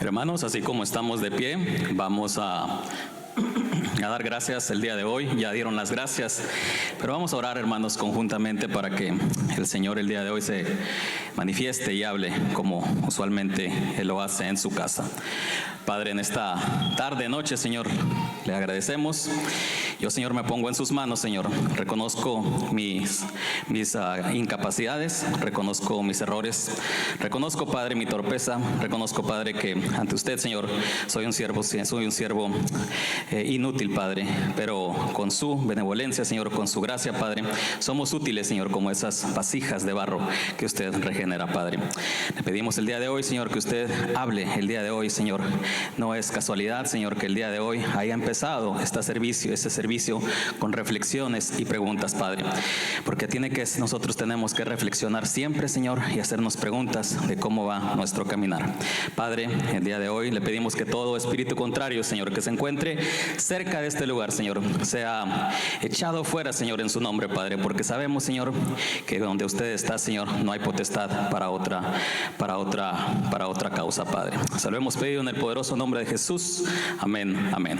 Hermanos, así como estamos de pie, vamos a dar gracias el día de hoy. Ya dieron las gracias, pero vamos a orar, hermanos, conjuntamente para que el Señor el día de hoy se manifieste y hable como usualmente Él lo hace en su casa. Padre, en esta tarde, noche, Señor, le agradecemos. Yo, Señor, me pongo en sus manos, Señor. Reconozco mis incapacidades, reconozco mis errores, reconozco, Padre, mi torpeza, reconozco, Padre, que ante usted, Señor, soy un siervo inútil, Padre, pero con su benevolencia, Señor, con su gracia, Padre, somos útiles, Señor, como esas vasijas de barro que usted regenera, Padre. Le pedimos el día de hoy, Señor, que usted hable el día de hoy, Señor. No es casualidad, Señor, que el día de hoy haya empezado ese servicio con reflexiones y preguntas, Padre, porque nosotros tenemos que reflexionar siempre, Señor, y hacernos preguntas de cómo va nuestro caminar. Padre, el día de hoy le pedimos que todo espíritu contrario, Señor, que se encuentre cerca de este lugar, Señor, sea echado fuera, Señor, en su nombre, Padre, porque sabemos, Señor, que donde usted está, Señor, no hay potestad para otra causa, Padre. Se lo hemos pedido en el poderoso nombre de Jesús. Amén, amén.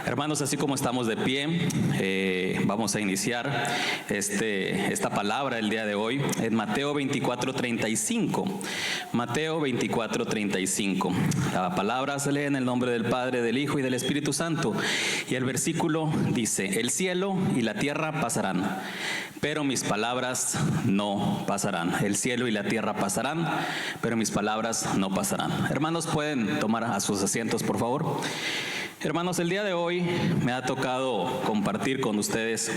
Hermanos, así como estamos de pie, vamos a iniciar esta palabra el día de hoy en Mateo 24:35. Mateo 24:35. La palabra se lee en el nombre del Padre, del Hijo y del Espíritu Santo. Y el versículo dice: el cielo y la tierra pasarán, pero mis palabras no pasarán. El cielo y la tierra pasarán, pero mis palabras no pasarán. Hermanos, pueden tomar a sus asientos, por favor. Hermanos, el día de hoy me ha tocado compartir con ustedes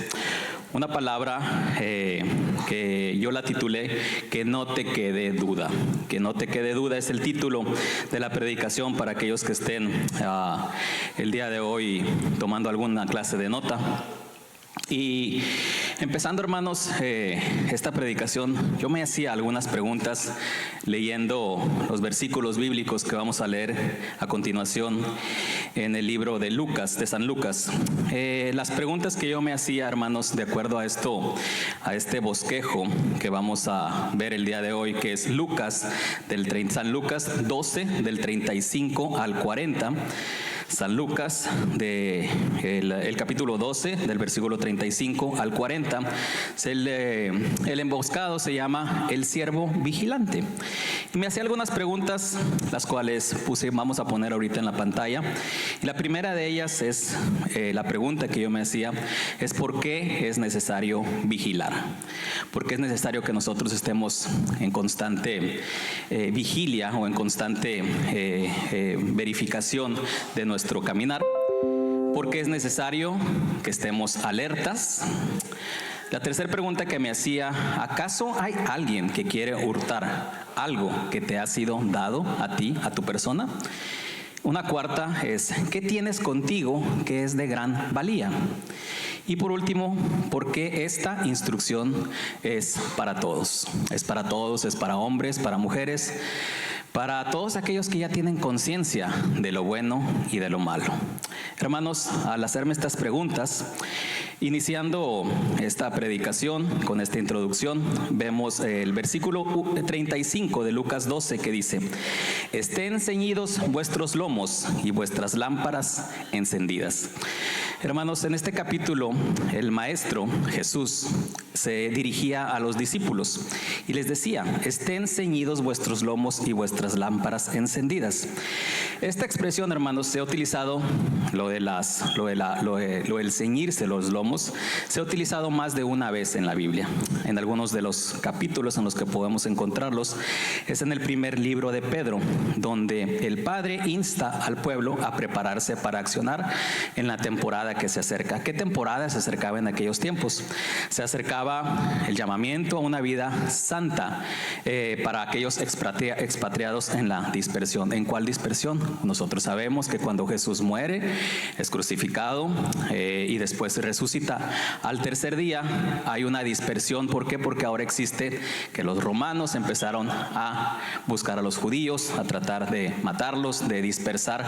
una palabra que yo la titulé "Que no te quede duda". Que no te quede duda es el título de la predicación para aquellos que estén el día de hoy tomando alguna clase de nota. Y empezando, hermanos, esta predicación, yo me hacía algunas preguntas leyendo los versículos bíblicos que vamos a leer a continuación en el libro de Lucas, de San Lucas. Las preguntas que yo me hacía, hermanos, de acuerdo a este bosquejo que vamos a ver el día de hoy, que es San Lucas 12, del 35 al 40. San Lucas, el capítulo 12, del versículo 35 al 40, el emboscado se llama el siervo vigilante. Y me hacía algunas preguntas, las cuales vamos a poner ahorita en la pantalla. Y la primera de ellas es, la pregunta que yo me hacía, es ¿por qué es necesario vigilar? ¿Por qué es necesario que nosotros estemos en constante vigilia o en constante verificación de nuestro caminar? Porque es necesario que estemos alertas. La tercera pregunta que me hacía: ¿acaso hay alguien que quiere hurtar algo que te ha sido dado a ti, a tu persona? Una cuarta es: ¿qué tienes contigo que es de gran valía? Y por último, ¿por qué esta instrucción es para todos? Es para todos, es para hombres, para mujeres, para todos aquellos que ya tienen conciencia de lo bueno y de lo malo. Hermanos, al hacerme estas preguntas, iniciando esta predicación con esta introducción, vemos el versículo 35 de Lucas 12 que dice: estén ceñidos vuestros lomos y vuestras lámparas encendidas. Hermanos, en este capítulo el maestro Jesús se dirigía a los discípulos y les decía: estén ceñidos vuestros lomos y vuestras lámparas encendidas. Esta expresión, hermanos, se ha utilizado, el ceñirse los lomos, se ha utilizado más de una vez en la Biblia. En algunos de los capítulos en los que podemos encontrarlos es en el primer libro de Pedro, donde el Padre insta al pueblo a prepararse para accionar en la temporada que se acerca. ¿Qué temporada se acercaba en aquellos tiempos? Se acercaba el llamamiento a una vida santa para aquellos expatriados en la dispersión. ¿En cuál dispersión? Nosotros sabemos que cuando Jesús muere, es crucificado y después resucita al tercer día, hay una dispersión. ¿Por qué? Porque ahora existe que los romanos empezaron a buscar a los judíos, a tratar de matarlos, de dispersar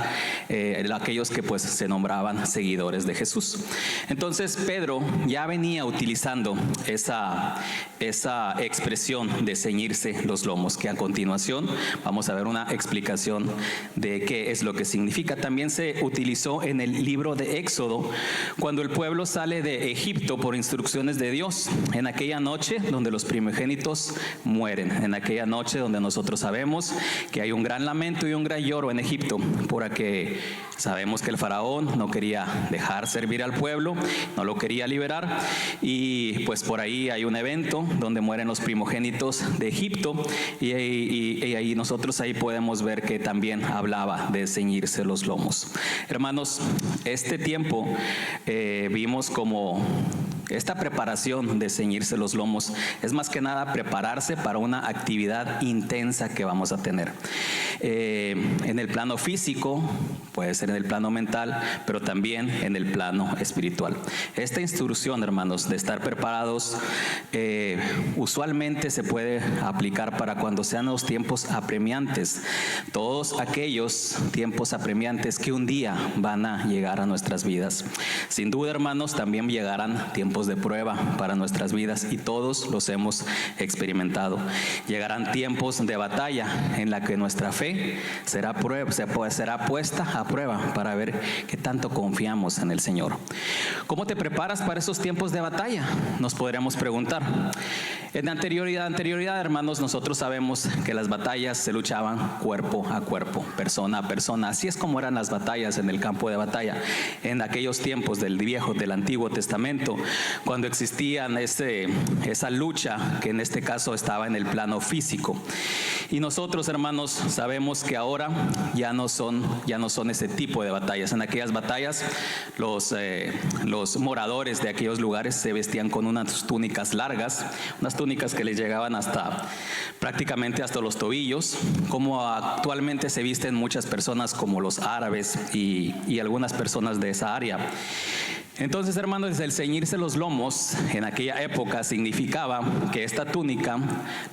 aquellos que pues se nombraban seguidores de Jesús. Entonces Pedro ya venía utilizando esa expresión de ceñirse los lomos, que a continuación vamos a ver una explicación de qué es lo que significa. También se utilizó en el libro de Éxodo, cuando el pueblo sale de Egipto por instrucciones de Dios, en aquella noche donde los primogénitos mueren, en aquella noche donde nosotros sabemos que hay un gran lamento y un gran lloro en Egipto, porque sabemos que el faraón no quería dejar servir al pueblo, no lo quería liberar, y pues por ahí hay un evento donde mueren los primogénitos de Egipto, y ahí nosotros ahí podemos ver que también hablaba de ceñirse los lomos. Hermanos, este tiempo vimos como esta preparación de ceñirse los lomos es más que nada prepararse para una actividad intensa que vamos a tener. En el plano físico, puede ser en el plano mental, pero también en el plano espiritual. Esta instrucción, hermanos, de estar preparados, usualmente se puede aplicar para cuando sean los tiempos apremiantes. Todos aquellos tiempos apremiantes que un día van a llegar a nuestras vidas. Sin duda, hermanos, también llegarán tiempos de prueba para nuestras vidas, y todos los hemos experimentado. Llegarán tiempos de batalla en la que nuestra fe será puesta a prueba para ver qué tanto confiamos en el Señor. ¿Cómo te preparas para esos tiempos de batalla? Nos podríamos preguntar. En anterioridad, hermanos, nosotros sabemos que las batallas se luchaban cuerpo a cuerpo, persona a persona. Así es como eran las batallas en el campo de batalla en aquellos tiempos del Antiguo Testamento, cuando existían esa lucha que en este caso estaba en el plano físico. Y nosotros, hermanos, sabemos que ahora ya no son ese tipo de batallas. En aquellas batallas los moradores de aquellos lugares se vestían con unas túnicas largas, unas túnicas que les llegaban prácticamente hasta los tobillos, como actualmente se visten muchas personas como los árabes y algunas personas de esa área. Entonces, hermanos, el ceñirse los lomos en aquella época significaba que esta túnica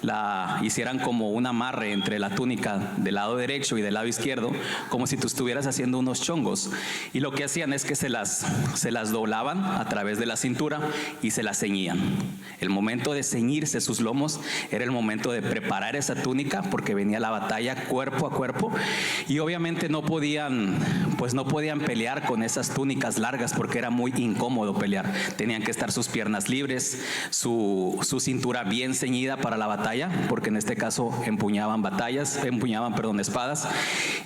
la hicieran como un amarre entre la túnica del lado derecho y del lado izquierdo, como si tú estuvieras haciendo unos chongos. Y lo que hacían es que se las doblaban a través de la cintura y se las ceñían. El momento de ceñirse sus lomos era el momento de preparar esa túnica, porque venía la batalla cuerpo a cuerpo, y obviamente no podían pelear con esas túnicas largas porque era muy incómodo pelear. Tenían que estar sus piernas libres, su cintura bien ceñida para la batalla, porque en este caso empuñaban espadas,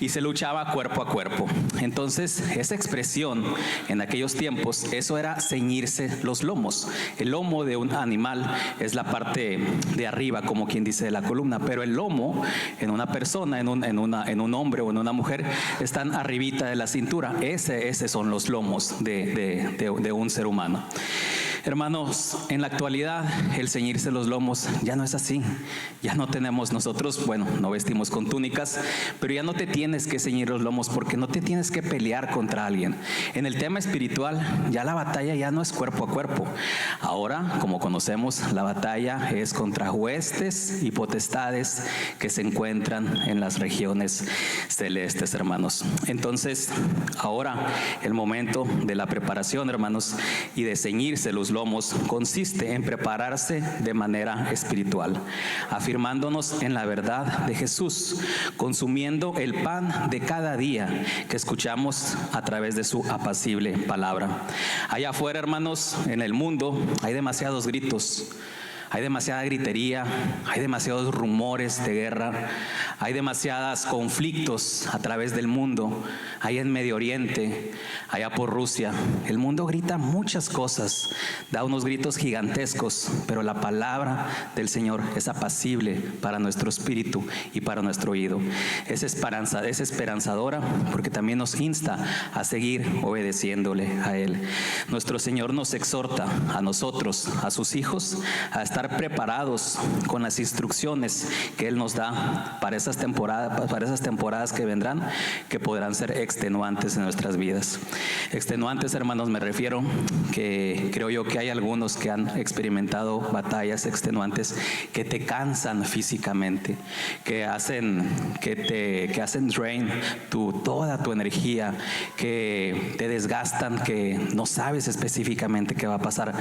y se luchaba cuerpo a cuerpo. Entonces, esa expresión en aquellos tiempos, eso era ceñirse los lomos. El lomo de un animal es la parte de arriba, como quien dice, de la columna, pero el lomo en una persona, en un hombre o en una mujer, están arribita de la cintura. Ese son los lomos de un ser humano. Hermanos, en la actualidad el ceñirse los lomos ya no es así. Ya no tenemos nosotros, no vestimos con túnicas, pero ya no te tienes que ceñir los lomos porque no te tienes que pelear contra alguien. En el tema espiritual, ya la batalla ya no es cuerpo a cuerpo. Ahora, como conocemos, la batalla es contra huestes y potestades que se encuentran en las regiones celestes, hermanos. Entonces, ahora el momento de la preparación, hermanos, y de ceñirse los lomos consiste en prepararse de manera espiritual, afirmándonos en la verdad de Jesús, consumiendo el pan de cada día que escuchamos a través de su apacible palabra. Allá afuera, hermanos, en el mundo hay demasiados gritos, hay demasiada gritería, hay demasiados rumores de guerra, hay demasiados conflictos a través del mundo, hay en Medio Oriente, allá por Rusia. El mundo grita muchas cosas, da unos gritos gigantescos, pero la palabra del Señor es apacible para nuestro espíritu y para nuestro oído. Es esperanzadora porque también nos insta a seguir obedeciéndole a Él. Nuestro Señor nos exhorta a nosotros, a sus hijos, a estar estar preparados con las instrucciones que Él nos da para esas temporadas que vendrán, que podrán ser extenuantes en nuestras vidas. Extenuantes, hermanos, me refiero que creo yo que hay algunos que han experimentado batallas extenuantes que te cansan físicamente, que hacen drain toda tu energía, que te desgastan, que no sabes específicamente qué va a pasar.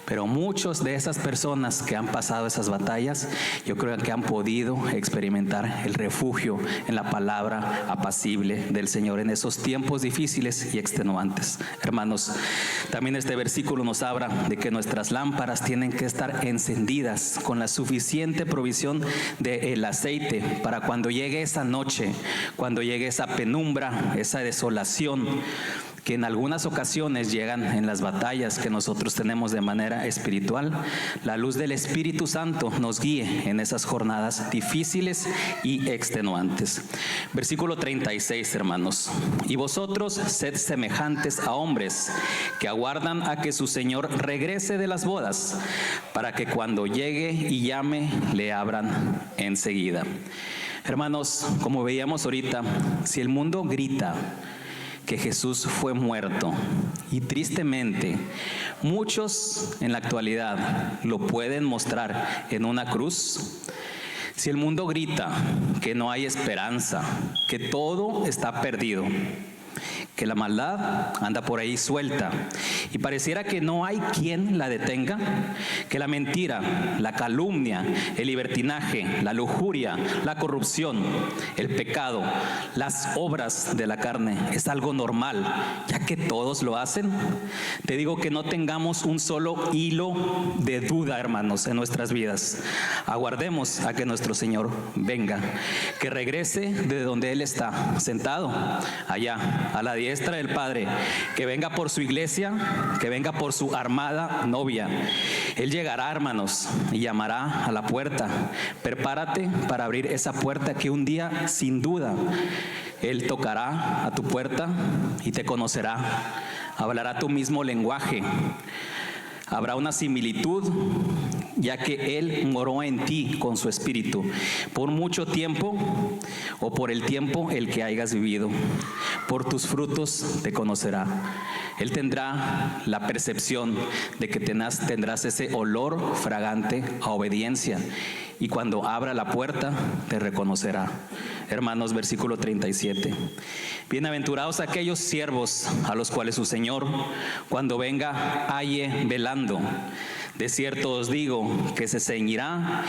Pero muchos de esas personas que han pasado esas batallas, yo creo que han podido experimentar el refugio en la palabra apacible del Señor en esos tiempos difíciles y extenuantes. Hermanos, también este versículo nos habla de que nuestras lámparas tienen que estar encendidas con la suficiente provisión del aceite para cuando llegue esa noche, cuando llegue esa penumbra, esa desolación, que en algunas ocasiones llegan en las batallas que nosotros tenemos de manera espiritual, la luz del Espíritu Santo nos guíe en esas jornadas difíciles y extenuantes. Versículo 36, hermanos. Y vosotros sed semejantes a hombres que aguardan a que su Señor regrese de las bodas, para que cuando llegue y llame, le abran enseguida. Hermanos, como veíamos ahorita, si el mundo grita que Jesús fue muerto, y tristemente muchos en la actualidad lo pueden mostrar en una cruz, si el mundo grita que no hay esperanza, que todo está perdido, que la maldad anda por ahí suelta y pareciera que no hay quien la detenga, que la mentira, la calumnia, el libertinaje, la lujuria, la corrupción, el pecado, las obras de la carne es algo normal, ya que todos lo hacen, te digo que no tengamos un solo hilo de duda, hermanos, en nuestras vidas. Aguardemos a que nuestro Señor venga, que regrese de donde Él está sentado, allá a la diestra del Padre, que venga por su iglesia, que venga por su armada novia. Él llegará, hermanos, y llamará a la puerta. Prepárate para abrir esa puerta que un día, sin duda, Él tocará a tu puerta y te conocerá. Hablará tu mismo lenguaje. Habrá una similitud, ya que Él moró en ti con su espíritu por mucho tiempo o por el tiempo el que hayas vivido. Por tus frutos te conocerá. Él tendrá la percepción de que tendrás ese olor fragante a obediencia, y cuando abra la puerta te reconocerá. Hermanos, versículo 37. Bienaventurados aquellos siervos a los cuales su Señor, cuando venga, halle velando. De cierto os digo que se ceñirá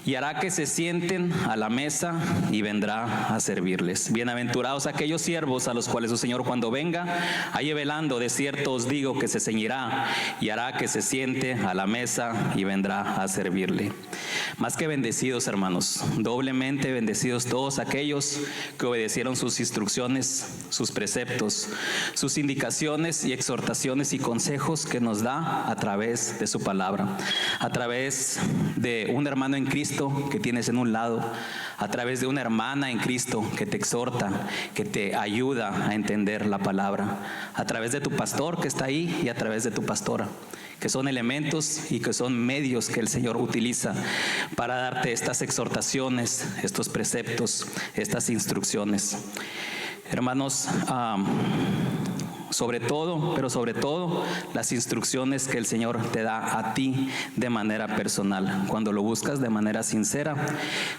y hará que se sienten a la mesa y vendrá a servirles. Bienaventurados aquellos siervos a los cuales su Señor, cuando venga, halle velando. De cierto os digo que se ceñirá y hará que se siente a la mesa y vendrá a servirle. Más que bendecidos, hermanos, doblemente bendecidos todos aquellos que obedecieron sus instrucciones, sus preceptos, sus indicaciones y exhortaciones y consejos que nos da a través de su palabra, a través de un hermano en Cristo que tienes en un lado, a través de una hermana en Cristo que te exhorta, que te ayuda a entender la palabra, a través de tu pastor que está ahí y a través de tu pastora, que son elementos y que son medios que el Señor utiliza para darte estas exhortaciones, estos preceptos, estas instrucciones. Hermanos, sobre todo, las instrucciones que el Señor te da a ti de manera personal, cuando lo buscas de manera sincera,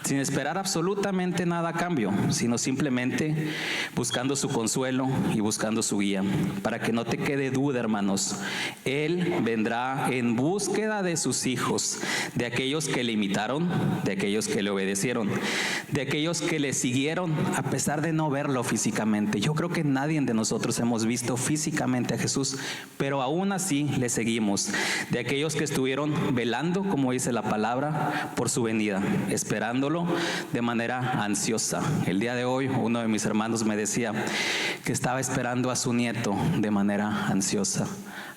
sin esperar absolutamente nada a cambio, sino simplemente buscando su consuelo y buscando su guía. Para que no te quede duda, hermanos, Él vendrá en búsqueda de sus hijos, de aquellos que le imitaron, de aquellos que le obedecieron, de aquellos que le siguieron a pesar de no verlo físicamente. Yo creo que nadie de nosotros hemos visto físicamente a Jesús, pero aún así le seguimos. De aquellos que estuvieron velando, como dice la palabra, por su venida, esperándolo de manera ansiosa. El día de hoy uno de mis hermanos me decía que estaba esperando a su nieto de manera ansiosa.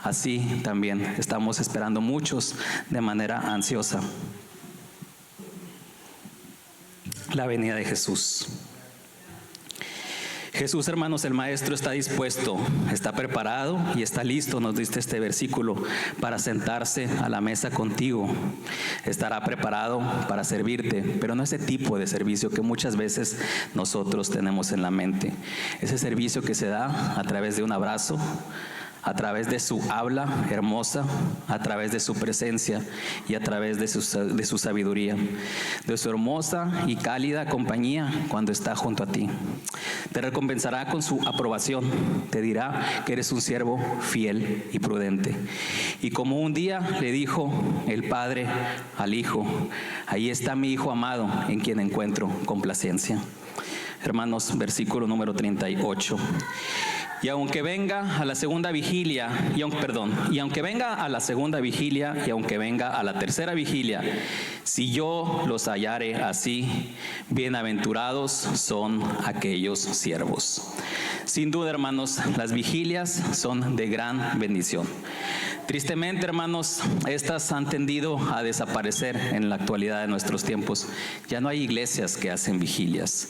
Así también estamos esperando muchos de manera ansiosa la venida de Jesús. Jesús, hermanos, el Maestro está dispuesto, está preparado y está listo, nos dice este versículo, para sentarse a la mesa contigo. Estará preparado para servirte, pero no ese tipo de servicio que muchas veces nosotros tenemos en la mente. Ese servicio que se da a través de un abrazo, a través de su habla hermosa, a través de su presencia y a través de su sabiduría, de su hermosa y cálida compañía cuando está junto a ti. Te recompensará con su aprobación, te dirá que eres un siervo fiel y prudente. Y como un día le dijo el Padre al Hijo, ahí está mi Hijo amado en quien encuentro complacencia. Hermanos, versículo número 38. Y aunque venga a la segunda vigilia, y aunque venga a la segunda vigilia, y aunque venga a la tercera vigilia, si yo los hallare así, bienaventurados son aquellos siervos. Sin duda, hermanos, las vigilias son de gran bendición. Tristemente, hermanos, estas han tendido a desaparecer en la actualidad de nuestros tiempos. Ya no hay iglesias que hacen vigilias.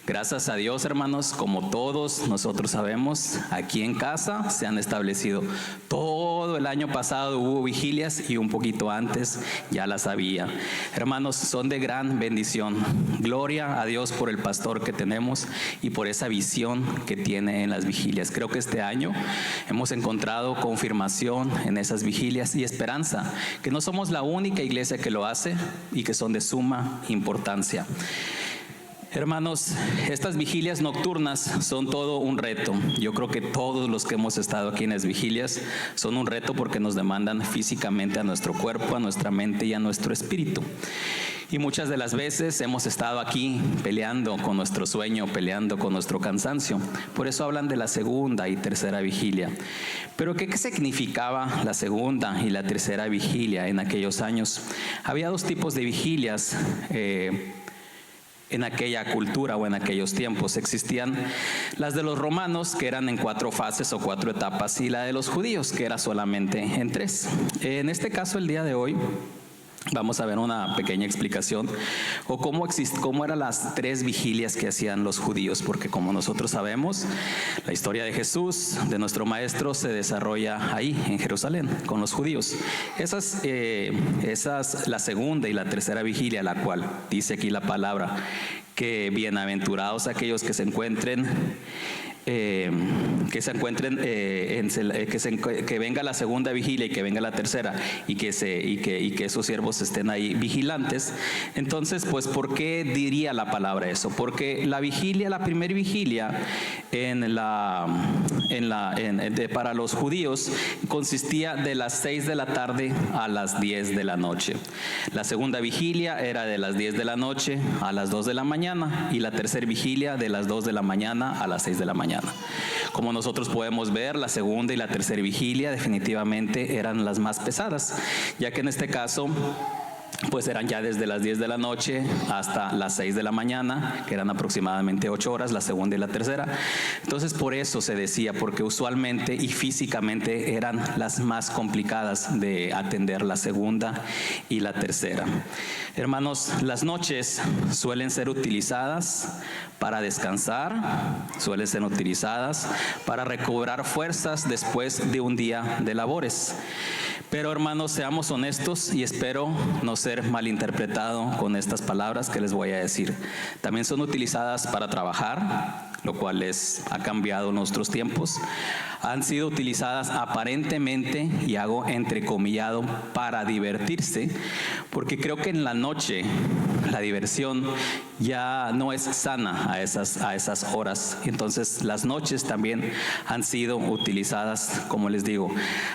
Gracias a Dios, hermanos, como todos nosotros sabemos, aquí en casa se han establecido. Todo el año pasado hubo vigilias y un poquito antes ya las había. Hermanos, son de gran bendición. Gloria a Dios por el pastor que tenemos y por esa visión que tiene en las vigilias. Creo que este año hemos encontrado confirmación en esas vigilias y esperanza, que no somos la única iglesia que lo hace y que son de suma importancia. Hermanos, estas vigilias nocturnas son todo un reto. Yo creo que todos los que hemos estado aquí en las vigilias son un reto porque nos demandan físicamente a nuestro cuerpo, a nuestra mente y a nuestro espíritu. Y muchas de las veces hemos estado aquí peleando con nuestro sueño, peleando con nuestro cansancio. Por eso hablan de la segunda y tercera vigilia. Pero ¿qué significaba la segunda y la tercera vigilia en aquellos años? Había dos tipos de vigilias en aquella cultura o en aquellos tiempos. Existían las de los romanos, que eran en 4 fases o 4 etapas, y la de los judíos, que era solamente en 3. En este caso, el día de hoy, vamos a ver una pequeña explicación o cómo eran las 3 vigilias que hacían los judíos, porque como nosotros sabemos, la historia de Jesús, de nuestro Maestro, se desarrolla ahí en Jerusalén con los judíos. Esas la segunda y la tercera vigilia, la cual dice aquí la palabra que bienaventurados aquellos que se encuentren que venga la segunda vigilia y que venga la tercera y que esos siervos estén ahí vigilantes. Entonces, pues, ¿por qué diría la palabra eso? Porque la primera vigilia para los judíos consistía de las 6 de la tarde a las 10 de la noche. La segunda vigilia era de las 10 de la noche a las 2 de la mañana y la tercera vigilia de las 2 de la mañana a las 6 de la mañana. Como nosotros podemos ver, la segunda y la tercera vigilia definitivamente eran las más pesadas, ya que en este caso pues eran ya desde las 10 de la noche hasta las 6 de la mañana, que eran aproximadamente 8 horas, la segunda y la tercera. Entonces, por eso se decía, porque usualmente y físicamente eran las más complicadas de atender, la segunda y la tercera. Hermanos, las noches suelen ser utilizadas para descansar, suelen ser utilizadas para recobrar fuerzas después de un día de labores. Pero, hermanos, seamos honestos y espero no ser malinterpretado con estas palabras que les voy a decir. También son utilizadas para trabajar, lo cual ha cambiado nuestros tiempos. Han sido utilizadas aparentemente, y hago entrecomillado, para divertirse, porque creo que en la noche la diversión ya no es sana a esas horas. Entonces las noches también han sido utilizadas, como les digo,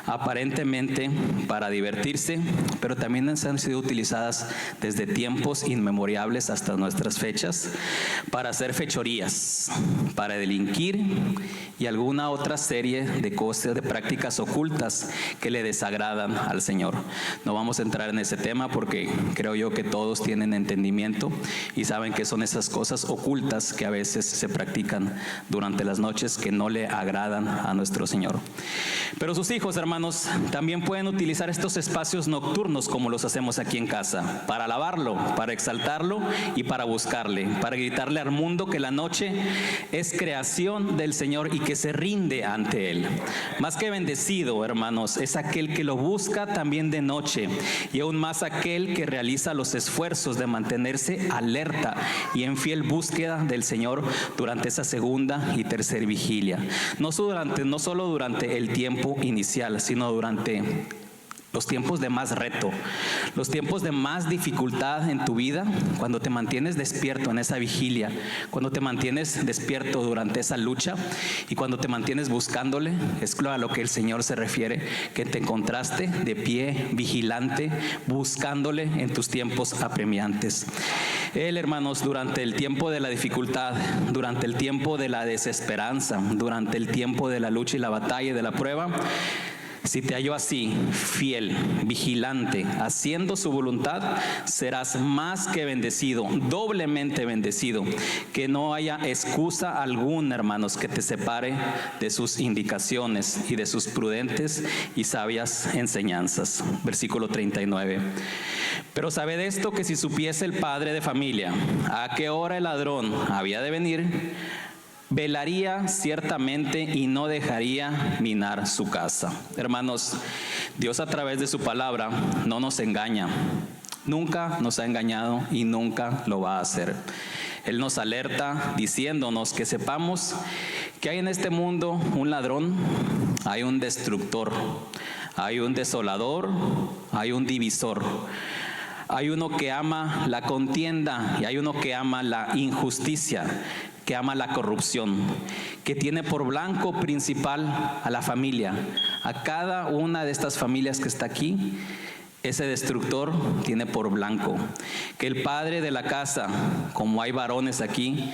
aparentemente para divertirse, pero también han sido utilizadas desde tiempos inmemorables hasta nuestras fechas para hacer fechorías, para delinquir y alguna otra serie de cosas, de prácticas ocultas que le desagradan al Señor. No vamos a entrar en ese tema porque creo yo que todos tienen entendimiento entendimiento y saben que son esas cosas ocultas que a veces se practican durante las noches que no le agradan a nuestro Señor. Pero sus hijos, hermanos, también pueden utilizar estos espacios nocturnos como los hacemos aquí en casa, para alabarlo, para exaltarlo y para buscarle, para gritarle al mundo que la noche es creación del Señor y que se rinde ante Él. Más que bendecido, hermanos, es aquel que lo busca también de noche, y aún más aquel que realiza los esfuerzos de mantenerse alerta y en fiel búsqueda del Señor durante esa segunda y tercera vigilia. No solo durante el tiempo inicial, sino durante los tiempos de más reto, los tiempos de más dificultad en tu vida, cuando te mantienes despierto en esa vigilia, cuando te mantienes despierto durante esa lucha y cuando te mantienes buscándole, es a lo que el Señor se refiere, que te encontraste de pie, vigilante, buscándole en tus tiempos apremiantes. Él, hermanos, durante el tiempo de la dificultad, durante el tiempo de la desesperanza, durante el tiempo de la lucha y la batalla y de la prueba, si te halló así, fiel, vigilante, haciendo su voluntad, serás más que bendecido, doblemente bendecido. Que no haya excusa alguna, hermanos, que te separe de sus indicaciones y de sus prudentes y sabias enseñanzas. Versículo 39. Pero sabed esto, que si supiese el padre de familia a qué hora el ladrón había de venir, velaría ciertamente y no dejaría minar su casa. Hermanos, Dios a través de su palabra no nos engaña. Nunca nos ha engañado y nunca lo va a hacer. Él nos alerta diciéndonos que sepamos que hay en este mundo un ladrón, hay un destructor, hay un desolador, hay un divisor. Hay uno que ama la contienda y hay uno que ama la injusticia, que ama la corrupción, que tiene por blanco principal a la familia, a cada una de estas familias que está aquí. Ese destructor tiene por blanco que el padre de la casa, como hay varones aquí,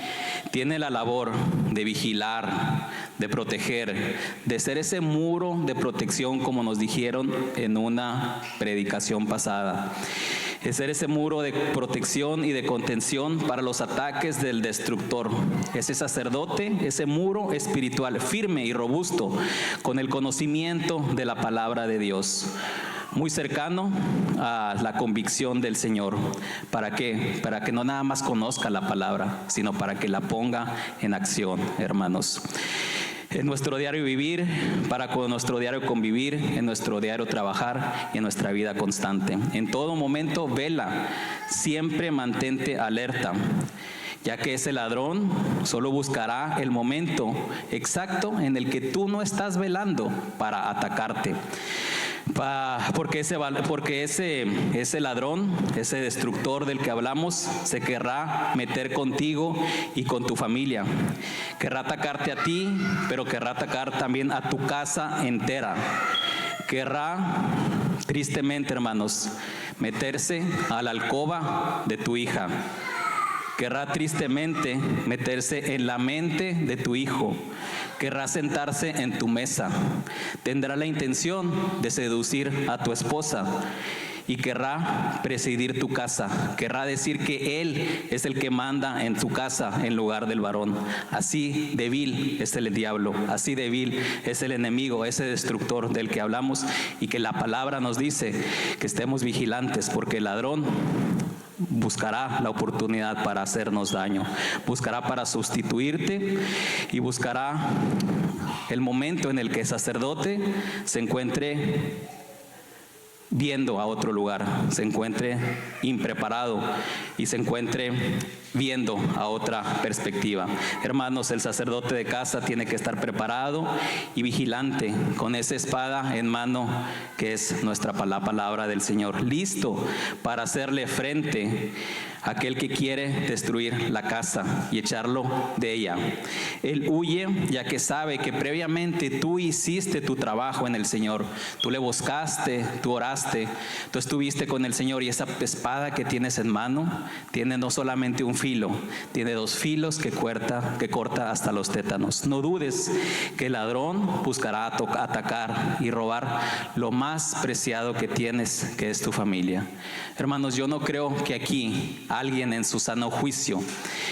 tiene la labor de vigilar, de proteger, de ser ese muro de protección, como nos dijeron en una predicación pasada. Es ser ese muro de protección y de contención para los ataques del destructor. Ese sacerdote, ese muro espiritual firme y robusto con el conocimiento de la palabra de Dios. Muy cercano a la convicción del Señor. ¿Para qué? Para que no nada más conozca la palabra, sino para que la ponga en acción, hermanos. En nuestro diario vivir, para con nuestro diario convivir, en nuestro diario trabajar y en nuestra vida constante. En todo momento vela, siempre mantente alerta, ya que ese ladrón solo buscará el momento exacto en el que tú no estás velando para atacarte. Porque ese ladrón, ese destructor del que hablamos, se querrá meter contigo y con tu familia. Querrá atacarte a ti, pero querrá atacar también a tu casa entera. Querrá, tristemente, hermanos, meterse a la alcoba de tu hija. Querrá tristemente meterse en la mente de tu hijo. Querrá sentarse en tu mesa. Tendrá la intención de seducir a tu esposa y querrá presidir tu casa. Querrá decir que él es el que manda en tu casa en lugar del varón. Así de vil es el diablo, así de vil es el enemigo, ese destructor del que hablamos, y que la palabra nos dice que estemos vigilantes, porque el ladrón buscará la oportunidad para hacernos daño, buscará para sustituirte y buscará el momento en el que el sacerdote se encuentre viendo a otro lugar, se encuentre impreparado y se encuentre viendo a otra perspectiva. Hermanos, el sacerdote de casa tiene que estar preparado y vigilante con esa espada en mano que es la palabra del Señor, listo para hacerle frente a aquel que quiere destruir la casa y echarlo de ella. Él huye ya que sabe que previamente tú hiciste tu trabajo en el Señor. Tú le buscaste, tú oraste, entregaste, tú estuviste con el Señor, y esa espada que tienes en mano tiene no solamente un filo, tiene 2 filos que corta hasta los tétanos. No dudes que el ladrón buscará atacar y robar lo más preciado que tienes, que es tu familia. Hermanos, yo no creo que aquí alguien en su sano juicio,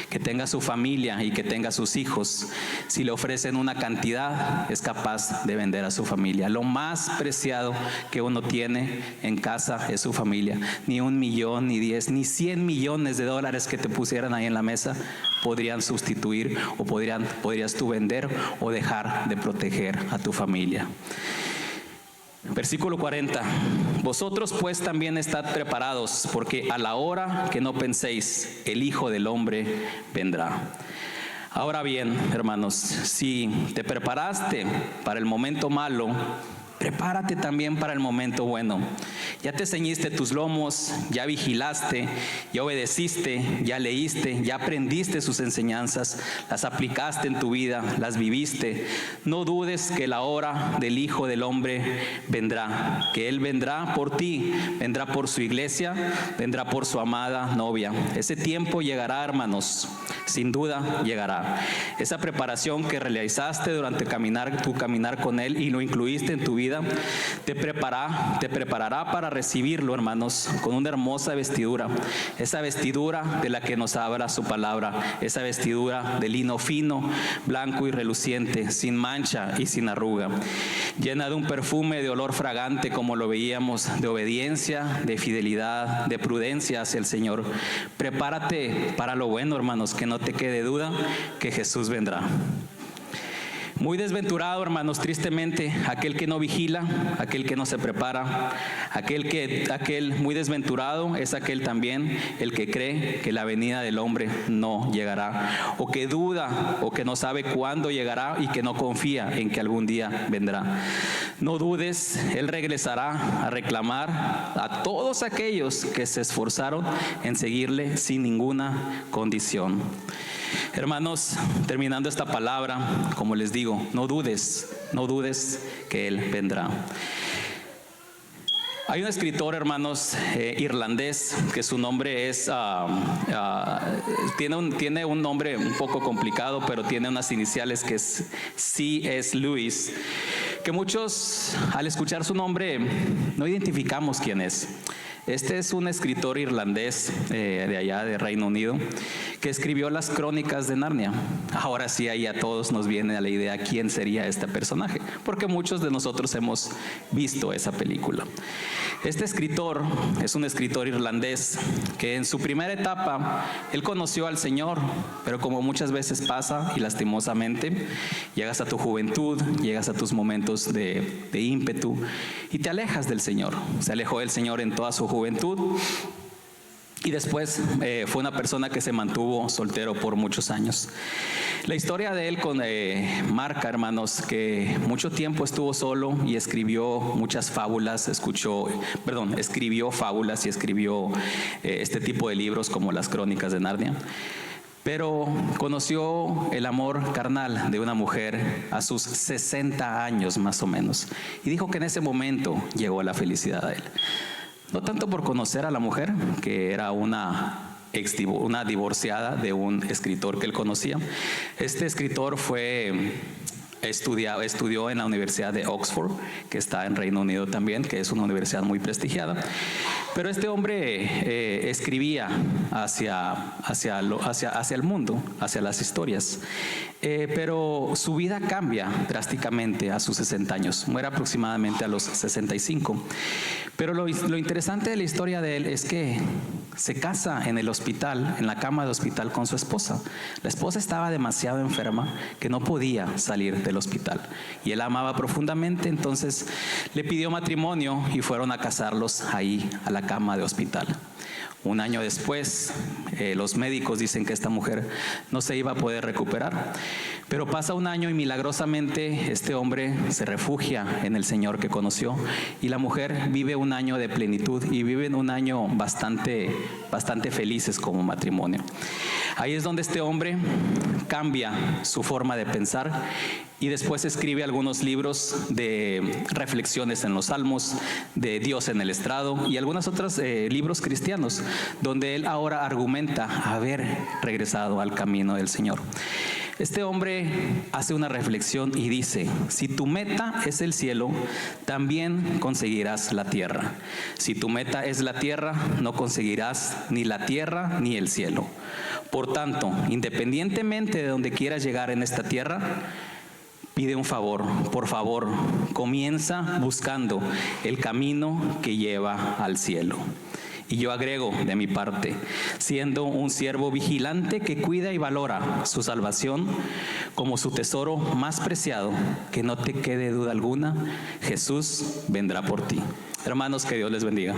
que tenga su familia y que tenga sus hijos, si le ofrecen una cantidad, es capaz de vender a su familia. Lo más preciado que uno tiene en casa es su familia. Ni 1 millón, ni 10, ni 100 millones de dólares que te pusieran ahí en la mesa podrían sustituir o podrías tú vender o dejar de proteger a tu familia. Versículo 40. Vosotros pues también estad preparados, porque a la hora que no penséis, el Hijo del Hombre vendrá. Ahora bien, hermanos, si te preparaste para el momento malo, prepárate también para el momento bueno. Ya te ceñiste tus lomos, ya vigilaste, ya obedeciste, ya leíste, ya aprendiste sus enseñanzas, las aplicaste en tu vida, las viviste. No dudes que la hora del Hijo del Hombre vendrá, que Él vendrá por ti, vendrá por su iglesia, vendrá por su amada novia. Ese tiempo llegará, hermanos, sin duda llegará. Esa preparación que realizaste durante tu caminar con Él y lo incluiste en tu vida, te preparará para recibirlo, hermanos, con una hermosa vestidura. Esa vestidura de la que nos habla su palabra, esa vestidura de lino fino, blanco y reluciente, sin mancha y sin arruga, llena de un perfume de olor fragante, como lo veíamos, de obediencia, de fidelidad, de prudencia hacia el Señor. Prepárate para lo bueno, hermanos, que no te quede duda que Jesús vendrá. Muy desventurado, hermanos, tristemente, aquel que no vigila, aquel que no se prepara, aquel muy desventurado es aquel también el que cree que la venida del hombre no llegará, o que duda, o que no sabe cuándo llegará y que no confía en que algún día vendrá. No dudes, Él regresará a reclamar a todos aquellos que se esforzaron en seguirle sin ninguna condición. Hermanos, terminando esta palabra, como les digo, no dudes que Él vendrá. Hay un escritor, hermanos, irlandés, que su nombre es, tiene un nombre un poco complicado, pero tiene unas iniciales que es C.S. Lewis, que muchos al escuchar su nombre no identificamos quién es. Este es un escritor irlandés de allá de Reino Unido que escribió las Crónicas de Narnia. Ahora sí, ahí a todos nos viene a la idea quién sería este personaje, porque muchos de nosotros hemos visto esa película. Este escritor es un escritor irlandés que en su primera etapa él conoció al Señor, pero como muchas veces pasa y lastimosamente, llegas a tu juventud, llegas a tus momentos de ímpetu y te alejas del Señor. Se alejó del Señor en toda su juventud y después fue una persona que se mantuvo soltero por muchos años. La historia de él marca, hermanos, que mucho tiempo estuvo solo y escribió muchas fábulas, escribió fábulas y escribió este tipo de libros como las Crónicas de Narnia. Pero conoció el amor carnal de una mujer a sus 60 años más o menos. Y dijo que en ese momento llegó la felicidad a él. No tanto por conocer a la mujer, que era una divorciada de un escritor que él conocía. Este escritor estudió en la Universidad de Oxford, que está en Reino Unido también, que es una universidad muy prestigiada. Pero este hombre escribía hacia el mundo, hacia las historias. Pero su vida cambia drásticamente a sus 60 años. Muere aproximadamente a los 65. Pero lo interesante de la historia de él es que se casa en el hospital, en la cama de hospital con su esposa. La esposa estaba demasiado enferma que no podía salir del hospital. Y él la amaba profundamente, entonces le pidió matrimonio y fueron a casarlos ahí a la cama de hospital. Un año después, los médicos dicen que esta mujer no se iba a poder recuperar, pero pasa un año y milagrosamente este hombre se refugia en el Señor que conoció y la mujer vive un año de plenitud y viven un año bastante felices como matrimonio. Ahí es donde este hombre cambia su forma de pensar y después escribe algunos libros de reflexiones en los Salmos, de Dios en el estrado y algunos otros libros cristianos, donde él ahora argumenta haber regresado al camino del Señor. Este hombre hace una reflexión y dice: si tu meta es el cielo, también conseguirás la tierra. Si tu meta es la tierra, no conseguirás ni la tierra ni el cielo. Por tanto, independientemente de donde quieras llegar en esta tierra, pide un favor, por favor, comienza buscando el camino que lleva al cielo. Y yo agrego de mi parte, siendo un siervo vigilante que cuida y valora su salvación como su tesoro más preciado, que no te quede duda alguna, Jesús vendrá por ti. Hermanos, que Dios les bendiga.